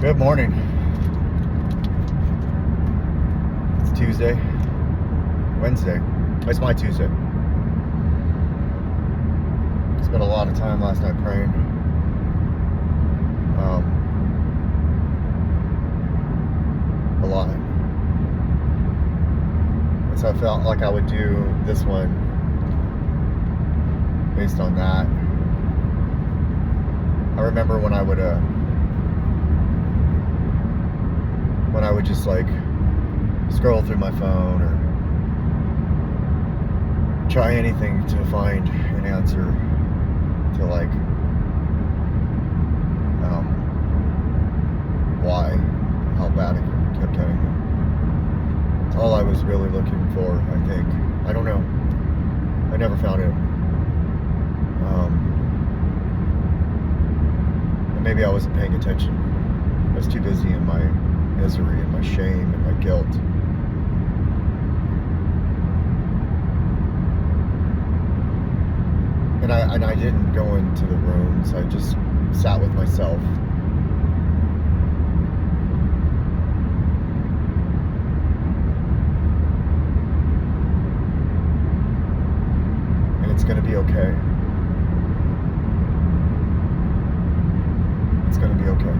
Good morning. It's Tuesday. Wednesday. It's my Tuesday. Spent a lot of time last night praying. A lot. And so I felt like I would do this one based on that. I remember when I would just like scroll through my phone or try anything to find an answer to like why, how bad it kept getting. It's all I was really looking for, I think. I don't know. I never found it. And maybe I wasn't paying attention. I was too busy in my misery and my shame and my guilt. And I didn't go into the rooms. I just sat with myself. And it's gonna be okay. It's gonna be okay.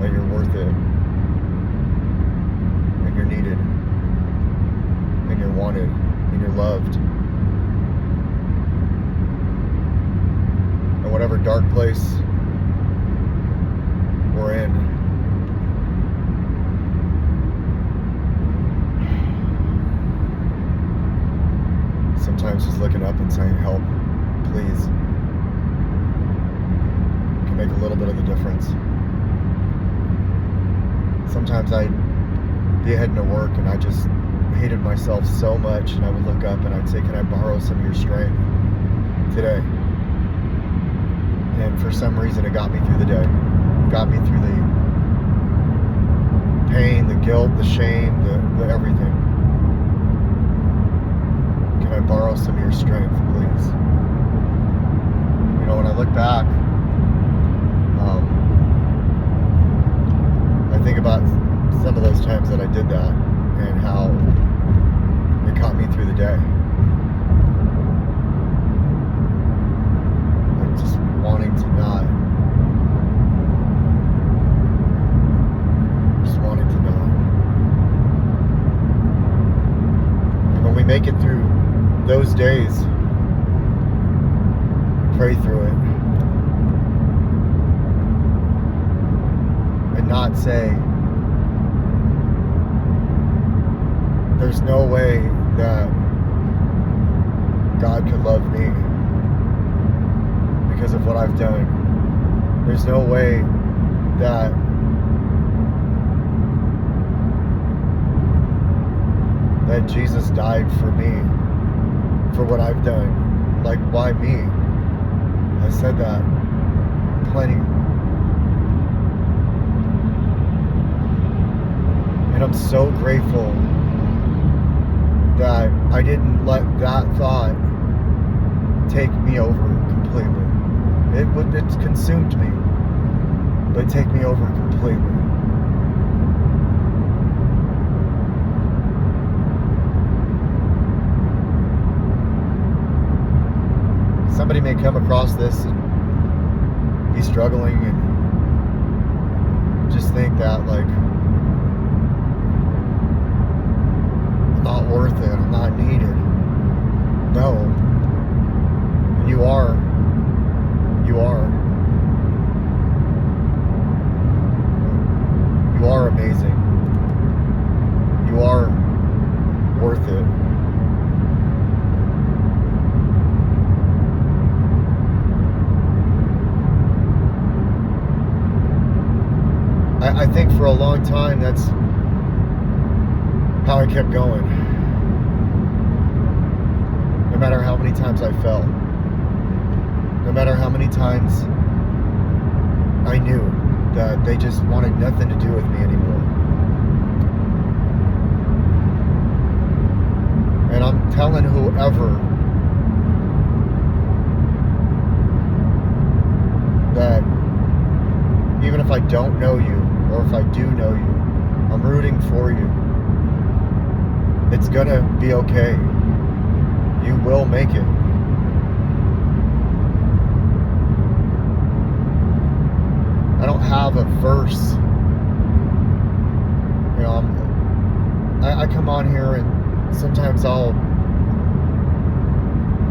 That you're worth it. And you're needed. And you're wanted. And you're loved. And whatever dark place we're in, sometimes just looking up and saying, help, please, can make a little bit of the difference. Sometimes I'd be heading to work and I just hated myself so much, and I would look up and I'd say, can I borrow some of your strength today? And for some reason it got me through the day. It got me through the pain, the guilt, the shame, the everything. Can I borrow some of your strength, please? You know, when I look back, I think about some of those times that I did that and how it got me through the day. Like just wanting to not. Just wanting to not. And when we make it through those days, pray through it. And not say, there's no way that God could love me because of what I've done. There's no way that Jesus died for me, for what I've done. Like, why me? I said that plenty. And I'm so grateful that I didn't let that thought take me over completely. It consumed me, but take me over completely. Somebody may come across this and be struggling and just think that, like, I'm not worth it, I'm not needed. No. And you are. You are. You are amazing. You are worth it. I think for a long time that's how I kept going. No matter how many times I fell. No matter how many times I knew that they just wanted nothing to do with me anymore. And I'm telling whoever that even if I don't know you, or if I do know you, I'm rooting for you. It's gonna be okay. You will make it. I don't have a verse. You know, I come on here and sometimes I'll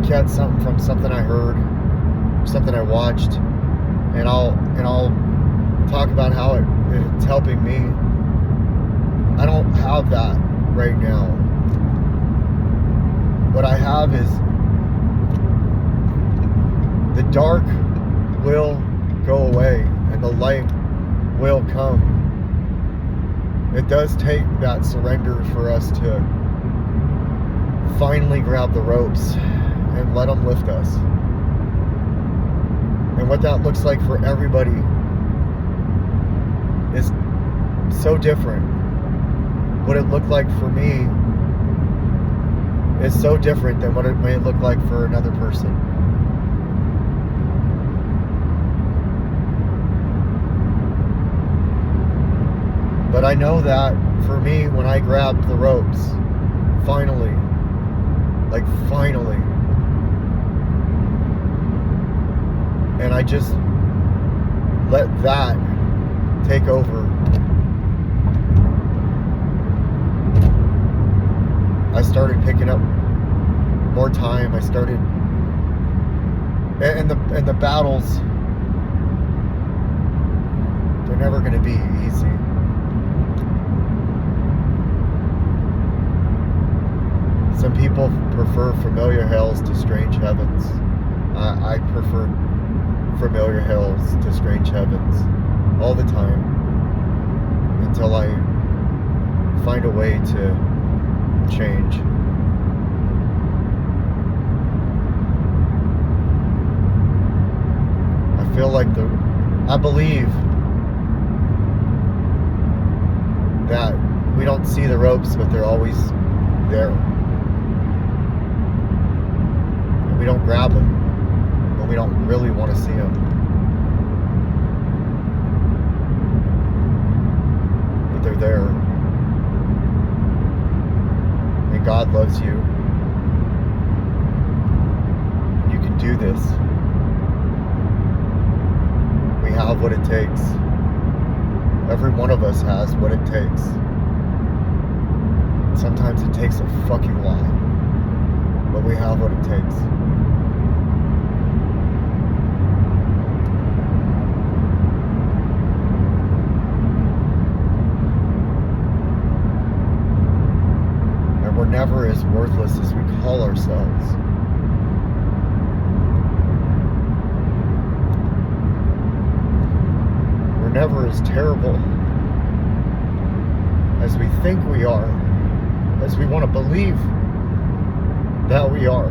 catch something from something I heard, something I watched, and I'll talk about how it's helping me. I don't have that right now. What I have is the dark will go away and the light will come. It does take that surrender for us to finally grab the ropes and let them lift us. And what that looks like for everybody is so different. What it looked like for me is so different than what it may look like for another person. But I know that for me, when I grabbed the ropes, finally, and I just let that take over, I started picking up more time. I started, and the battles, they're never going to be easy. Some people prefer familiar hells to strange heavens. I prefer familiar hells to strange heavens all the time until I find a way to change. I feel like I believe that we don't see the ropes, but they're always there. We don't grab them when we don't really want to see them. But they're there. And God loves you. You can do this. We have what it takes. Every one of us has what it takes. Sometimes it takes a fucking lot. But we have what it takes. And we're never as worthless as we call ourselves. We're never as terrible as we think we are, as we want to believe that we are.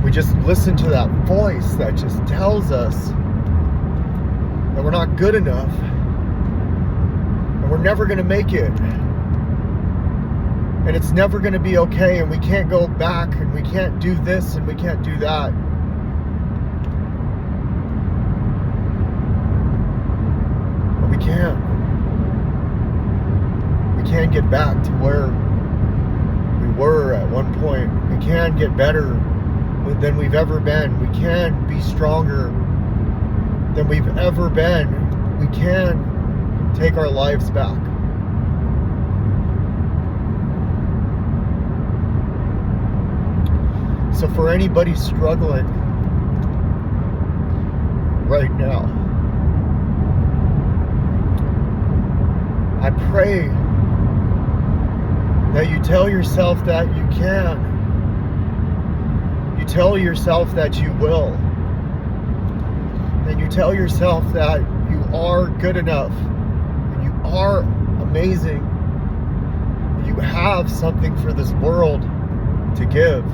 We just listen to that voice that just tells us that we're not good enough and we're never going to make it and it's never going to be okay and we can't go back and we can't do this and we can't do that. But we can't. We can get back to where we were at one point. We can get better than we've ever been. We can be stronger than we've ever been. We can take our lives back. So for anybody struggling right now, I pray that you tell yourself that you can. You tell yourself that you will. And you tell yourself that you are good enough. And you are amazing. And you have something for this world to give.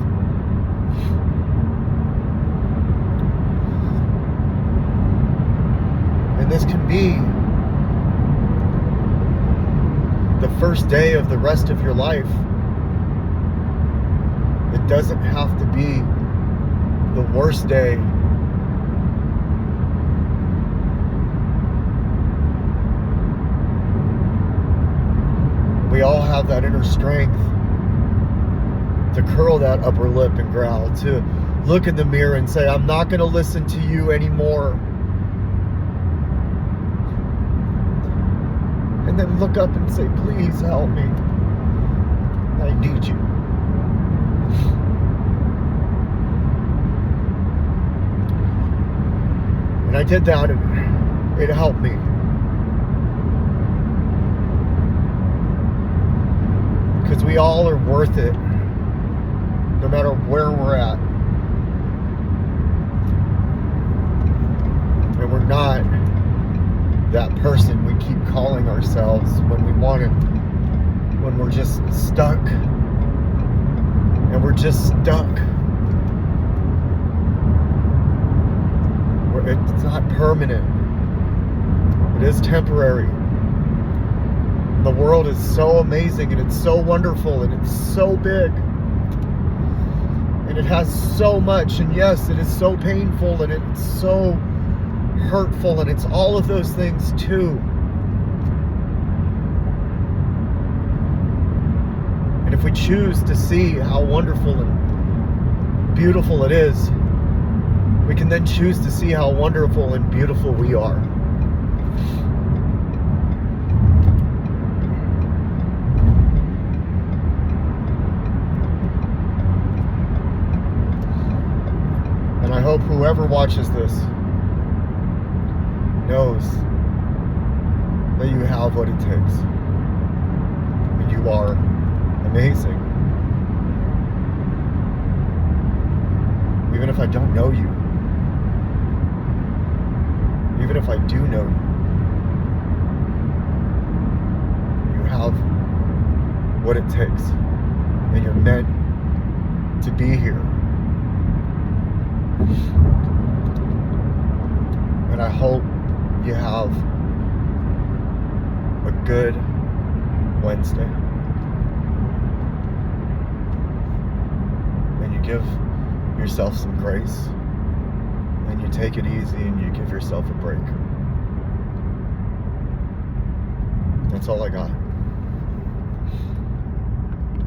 And this can be the first day of the rest of your life It doesn't have to be the worst day. We all have that inner strength to curl that upper lip and growl, to look in the mirror and say, I'm not going to listen to you anymore. And then look up and say, please help me. I need you. And I did that, and it helped me. Because we all are worth it, no matter where we're at. And we're not that person we keep calling ourselves when we want it, when we're just stuck. And we're just stuck. It's not permanent. It is temporary. The world is so amazing, and it's so wonderful, and it's so big. And it has so much, and yes, it is so painful, and it's so hurtful, and it's all of those things too. And if we choose to see how wonderful and beautiful it is, we can then choose to see how wonderful and beautiful we are. And I hope whoever watches this knows that you have what it takes. And you are amazing. Even if I don't know you. Even if I do know you, you have what it takes, and you're meant to be here. And I hope you have a good Wednesday. And you give yourself some grace. And you take it easy and you give yourself a break. That's all I got.